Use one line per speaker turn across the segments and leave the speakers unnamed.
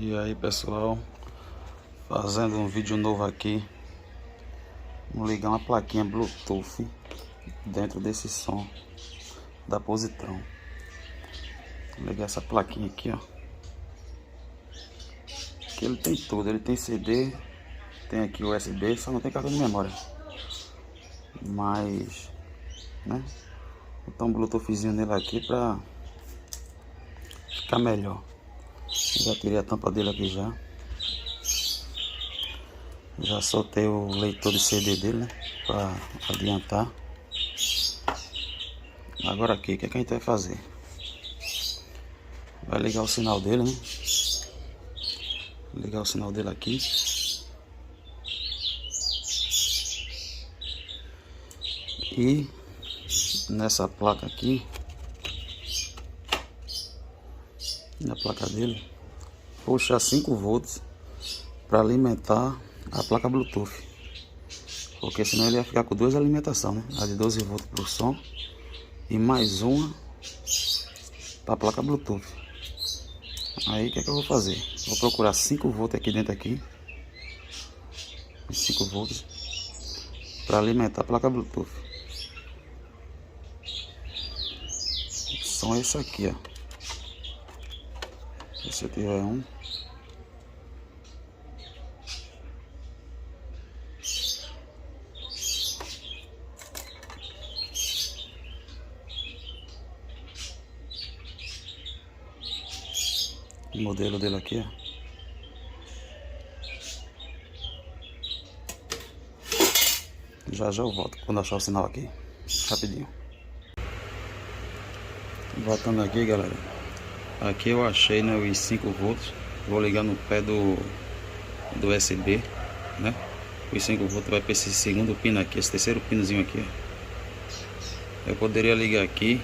E aí pessoal, fazendo um vídeo novo aqui. Vamos ligar uma plaquinha Bluetooth dentro desse som da Positron. Vou ligar essa plaquinha aqui, ó. Aqui ele tem tudo, ele tem CD, tem aqui USB, só não tem cartão de memória. Mas, né, vou botar um Bluetoothzinho nele aqui pra ficar melhor. Já tirei a tampa dele aqui já. Já soltei o leitor de CD dele, né, para adiantar. Agora aqui, o que é que a gente vai fazer? Vai ligar o sinal dele, né? Ligar o sinal dele aqui. E nessa placa aqui, na placa dele, puxar 5 volts para alimentar a placa Bluetooth, porque senão ele ia ficar com duas alimentações, né? A de 12 volts para o som e mais uma para a placa Bluetooth. Aí o que é que eu vou fazer? Vou procurar 5 volts aqui dentro aqui, 5 volts para alimentar a placa Bluetooth. São esse aqui, ó. Se eu tiver um, o modelo dele aqui, ó. Já eu volto quando achar o sinal aqui, rapidinho. Voltando aqui, galera. Aqui eu achei, né, os 5 volts. Vou ligar no pé do USB, né? Os 5 volts vai para esse segundo pino aqui, esse terceiro pinozinho aqui, ó. Eu poderia ligar aqui,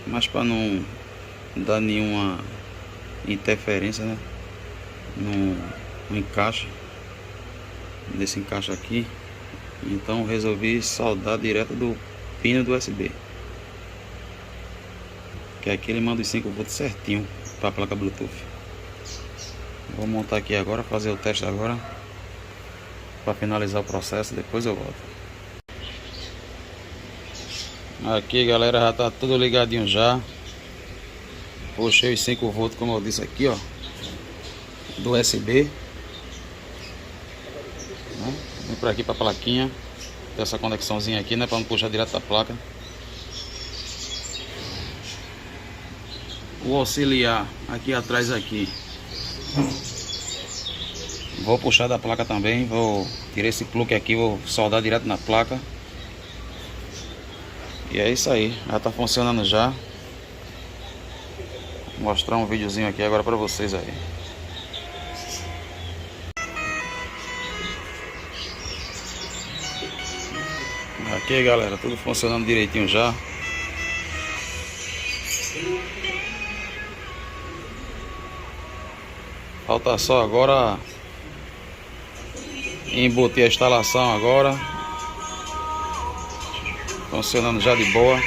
mas para não dar nenhuma interferência, né, no encaixe, nesse encaixe aqui, então resolvi soldar direto do pino do USB, que aqui ele manda os 5 volts certinho para a placa Bluetooth. Vou montar aqui agora, fazer o teste agora para finalizar o processo, depois eu volto. Aqui, galera, já tá tudo ligadinho já. Puxei os 5 volts, como eu disse aqui, ó, do USB, né? Vem por aqui para a plaquinha, tem essa conexãozinha aqui, né, para não puxar direto da placa. O auxiliar aqui atrás aqui, vou puxar da placa também, vou tirar esse plug aqui, vou soldar direto na placa. E é isso aí, já tá funcionando já. Vou mostrar um videozinho aqui agora para vocês aí. Aqui, galera, tudo funcionando direitinho já. Falta só agora embutir a instalação agora. Funcionando já de boa.